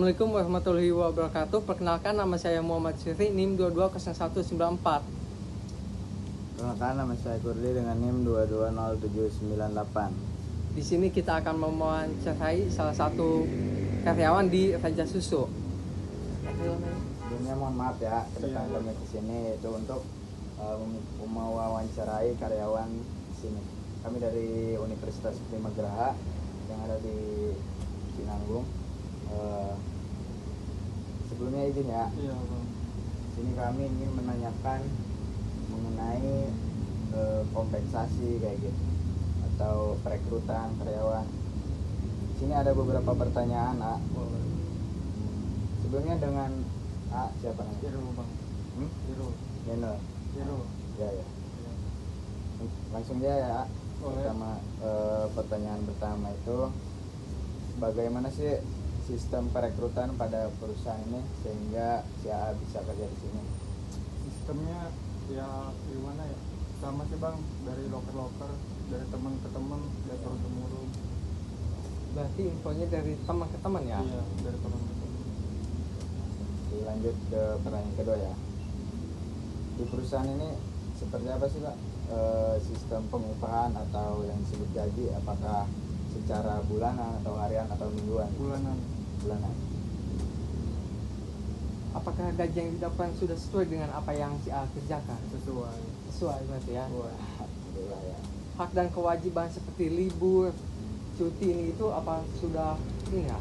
Assalamualaikum warahmatullahi wabarakatuh. Perkenalkan, nama saya Muhammad Syifri, NIM 220194. Perkenalkan, nama saya Kurdi dengan NIM 220798. Di sini kita akan mewawancarai salah satu karyawan di Raja Susu. Sebelumnya mohon maaf ya, kedatangan kami ke sini itu untuk mewawancarai karyawan di sini. Kami dari Universitas Prima Geraha yang ada di Sinanggung. Sebelumnya izin ya. Iya, Bang. Sini kami ingin menanyakan mengenai kompensasi kayak gitu atau perekrutan karyawan. Sini ada beberapa pertanyaan, A. Boleh. Sebelumnya dengan A, siapa namanya? Jero, Bang. Jero. Jeno. Jero. Ya. Iya. Langsung aja ya. Boleh. Pertanyaan pertama itu, bagaimana sih sistem perekrutan pada perusahaan ini sehingga si A bisa kerja di sini? Sistemnya ya gimana ya? Sama sih, Bang, dari loker-loker, dari teman ke teman, dari turun temurun. Berarti infonya dari teman ke teman ya? Iya, dari teman ke teman. Lanjut ke pertanyaan kedua ya. Di perusahaan ini seperti apa sih, Pak? Sistem pengupahan atau yang disebut gaji, apakah secara bulanan atau harian atau mingguan? Bulanan. Apakah gaji yang didapatkan sudah sesuai dengan apa yang si A kerjakan? Sesuai. Berarti ya. Alhamdulillah ya. Hak dan kewajiban seperti libur, cuti ini itu apa sudah ini ya?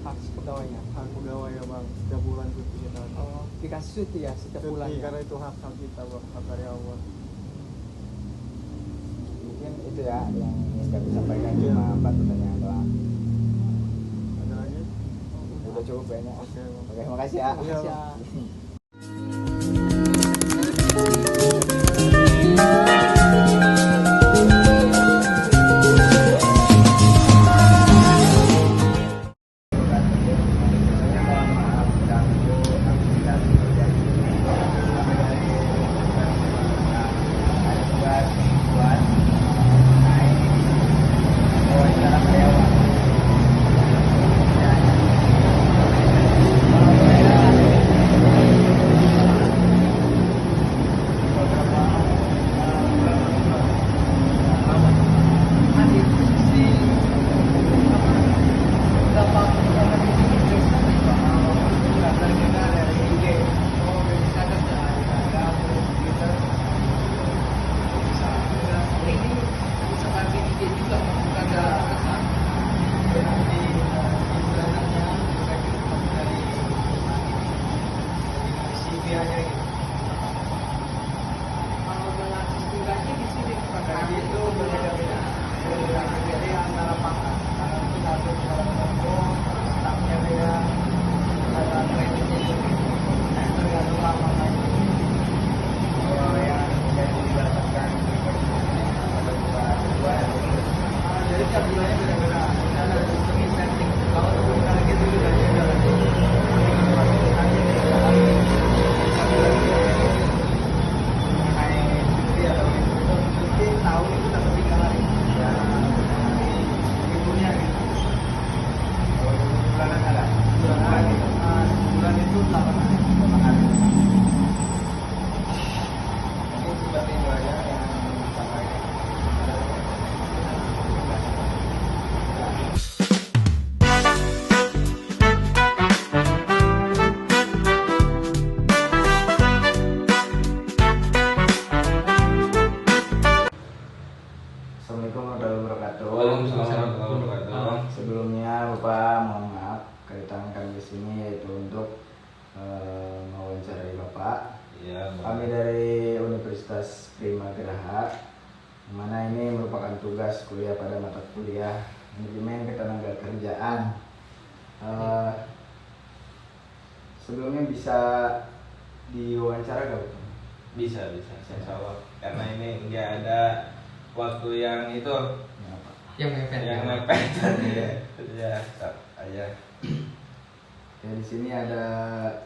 Hak pegawainya. Hak pegawai ya, Bang. Setiap bulan cuti kita. Oh, dikasih cuti ya setiap bulan ya? Karena itu hak kita, Bang. Hak karyawan. Mungkin itu ya yang ingin kami sampaikan, Iya. cuma 4 pertanyaan doang. Ada lagi? Udah cukup kayaknya. Oke, Bang. Oke, makasih ya. Iya. Makasih ya. Kalau dengan sistem gaji di sini gaji itu berbeda-beda. Jadi antara pangkat kita ada staffnya beda, ada kreditnya juga. Nah, tergantung apa lagi. Kalau yang gaji didapatkan pada bulan kedua, jadi tiap bulannya beda-beda. Kita ada sistem insentif. Kalau bukan gitu juga beda lagi. Tahun itu dapat 3 hari ya, liburnya gitu. Kalau bulanan ada bulan itu 8 hari. Ini seperti itu aja yang disampaikan. Assalamualaikum warahmatullahi wabarakatuh. Waalaikumsalam warahmatullahi wabarakatuh. Sebelumnya Bapak mohon maaf kedatangan kami di sini yaitu untuk mewawancarai Bapak. Iya, Kami dari Universitas Prima Geraha, di mana ini merupakan tugas kuliah pada mata kuliah manajemen ketenagakerjaan. Sebelumnya bisa diwawancara gak Bapak? bisa, insya Allah. Karena ini nggak ada waktu yang itu, Ya, Pak. Yang mepet. yang mepet. Ya, aja. Ya, di sini ada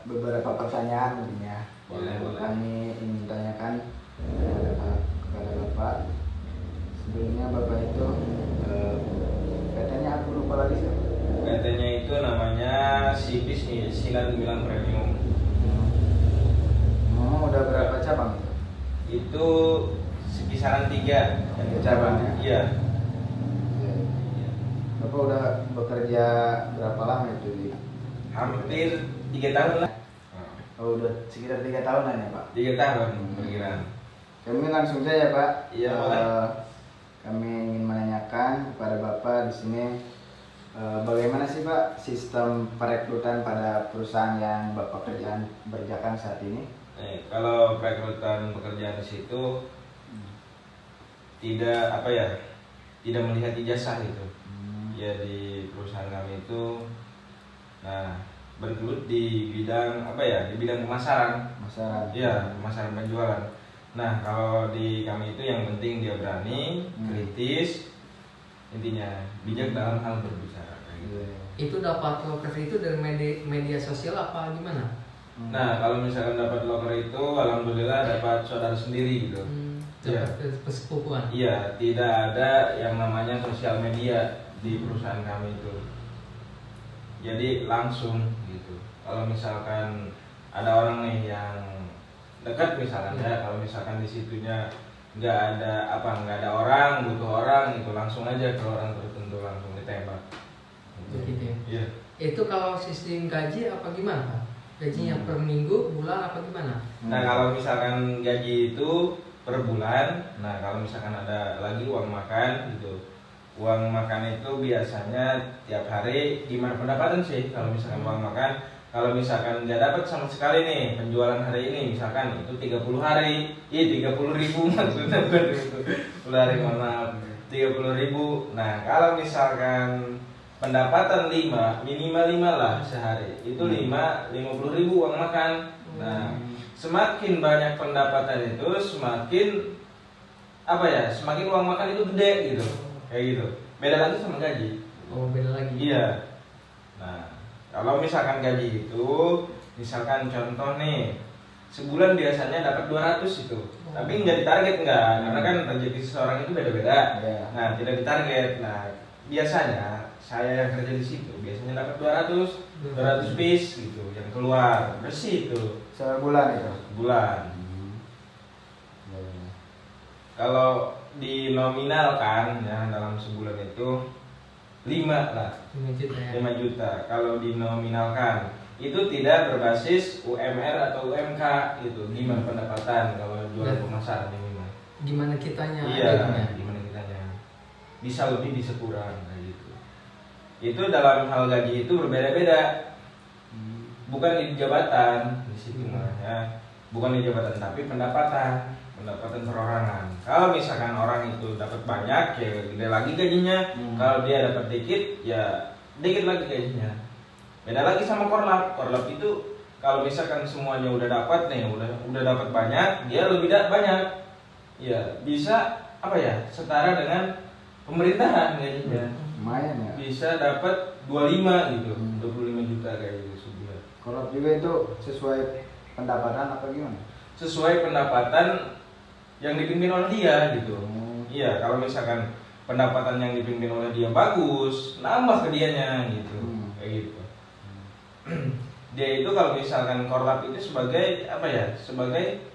beberapa pertanyaan mungkin ya. Boleh. Kami ingin tanyakan kepada Bapak. Sebelumnya Bapak itu katanya aku lupa lagi siapa? PT-nya itu namanya Sipis nih, Sinar Gemilang Premium. Udah berapa cabang? Itu sekisaran 3 cabang ya? Iya. Bapak udah bekerja berapa lama itu di? Hampir 3 tahun lah. Oh, udah sekitar 3 tahunan ya Pak? 3 tahun perkiraan. Kami langsung saja Pak. Iya, boleh. Kami ingin menanyakan kepada Bapak di sini bagaimana sih Pak sistem perekrutan pada perusahaan yang Bapak kerjakan saat ini? Kalau perekrutan pekerjaan di situ tidak tidak melihat ijazah gitu. Ya di perusahaan kami itu, nah bergelut di bidang di bidang pemasaran. Iya, pemasaran penjualan. Nah kalau di kami itu yang penting dia berani, kritis, intinya bijak dalam hal berbicara. Kayak gitu. Itu dapat loker itu dari media sosial apa gimana? Nah kalau misalkan dapat loker itu, alhamdulillah dapat saudara sendiri gitu. Iya. Dapat persepupuan. Iya, tidak ada yang namanya sosial media di perusahaan kami itu. Jadi langsung gitu. Kalau misalkan ada orang nih yang dekat misalkan kalau misalkan di situnya nggak ada orang, butuh orang, itu langsung aja ke orang tertentu, langsung ditembak. Begitu ya. Iya. Itu kalau sistem gaji apa gimana Pak? Gajinya per minggu, bulan apa gimana? Nah kalau misalkan gaji itu per bulan, nah kalau misalkan ada lagi uang makan gitu. Uang makan itu biasanya tiap hari gimana pendapatan sih kalau misalkan uang makan. Kalau misalkan nggak dapat sama sekali nih penjualan hari ini, misalkan itu 30 hari, 30.000 maksudnya udah hari, mohon maaf, 30.000. Nah kalau misalkan pendapatan 5, minimal 5 lah sehari, itu 50.000 uang makan. Nah semakin banyak pendapatan itu semakin semakin uang makan itu gede gitu. Kayak gitu. Beda lagi sama gaji. Oh, beda lagi. Iya. Nah, kalau misalkan gaji itu, misalkan contoh nih, sebulan biasanya dapat 200 itu. Tapi nggak ditarget karena kan rezeki seseorang itu beda-beda. Nah, tidak ditarget. Nah, biasanya saya yang kerja di situ biasanya dapat 200 piece gitu yang keluar bersih itu. Sebulan itu? Bulan. Kalau di nominal kan ya dalam sebulan itu 5 lah, 5 juta ya. 5 juta kalau dinominalkan. Itu tidak berbasis UMR atau UMK itu. Gimana pendapatan kalau jual pemasaran ini mah? Gimana kitanya? Iya, gimana kitanya? Bisa lebih bisa kurang kayak gitu. Itu dalam hal gaji itu berbeda-beda. Bukan di jabatan di situ mah ya. Bukan di jabatan tapi pendapatan perorangan. Kalau misalkan orang itu dapat banyak ya gede lagi gajinya. Kalau dia dapat dikit ya dikit lagi gajinya. Beda lagi sama korlap. Korlap itu kalau misalkan semuanya udah dapat nih, udah dapat banyak, dia lebih banyak. Ya bisa setara dengan pemerintahan gajinya. Lumayan ya. Bisa dapat 25 gitu, 25 juta kayak gitu sebulan. Korlap juga itu sesuai pendapatan apa gimana? Sesuai pendapatan yang dipimpin oleh dia gitu. Iya, kalau misalkan pendapatan yang dipimpin oleh dia bagus, nambah ke dianya gitu. Kayak gitu. Dia itu kalau misalkan korlap itu sebagai sebagai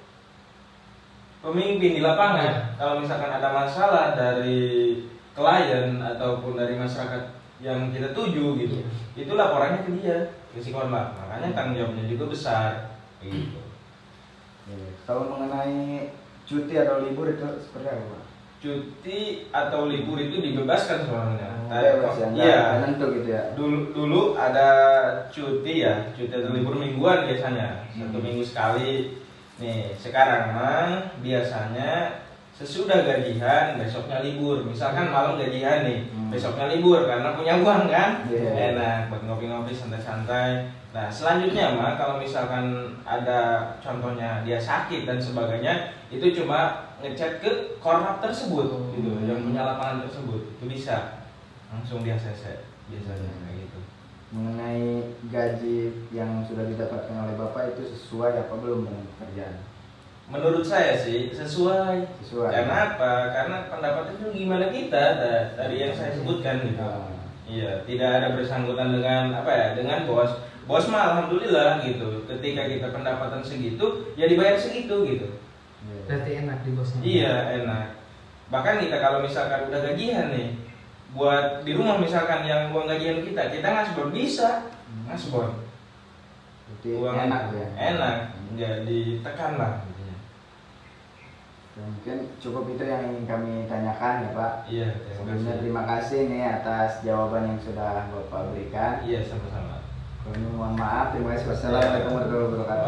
pemimpin di lapangan. Kalau misalkan ada masalah dari klien ataupun dari masyarakat yang kita tuju gitu, itu laporannya ke dia, ke si korlap. Makanya tanggung jawabnya juga besar gitu. Kalau mengenai cuti atau libur itu seperti apa Pak? Cuti atau libur itu dibebaskan sebenarnya. Iya, tentu gitu ya. Dulu ada cuti atau libur mingguan biasanya, 1 minggu sekali. Nih, sekarang mah biasanya sesudah gajian besoknya libur. Misalkan malam gajian nih, besoknya libur karena punya uang kan. Enak buat ngopi-ngopi santai-santai. Nah, selanjutnya mah kalau misalkan ada contohnya dia sakit dan sebagainya, itu cuma ngechat ke korlap tersebut gitu, yang punya lapangan tersebut. Itu bisa langsung dia ACC biasanya kayak gitu. Mengenai gaji yang sudah didapatkan oleh Bapak itu sesuai apa belum dengan pekerjaan? Menurut saya sih sesuai. Karena apa? Karena pendapatan itu gimana kita tadi yang saya sebutkan gitu. Iya, tidak ada bersangkutan dengan dengan bos. bos mah alhamdulillah gitu. Ketika kita pendapatan segitu, ya dibayar segitu gitu. Berarti enak di bosnya. Iya enak. Bahkan kita kalau misalkan udah gajian nih, buat di rumah misalkan yang uang gajian kita ngasbor bisa, ngasbor. Jadi Uang enak ya. Enak, nggak ditekan lah. Ya, mungkin cukup itu yang ingin kami tanyakan ya Pak. Iya, Sebelumnya terima kasih nih atas jawaban yang sudah Bapak berikan. Iya sama-sama. Kami mohon maaf. Terima kasih. Wassalamualaikum warahmatullahi wabarakatuh.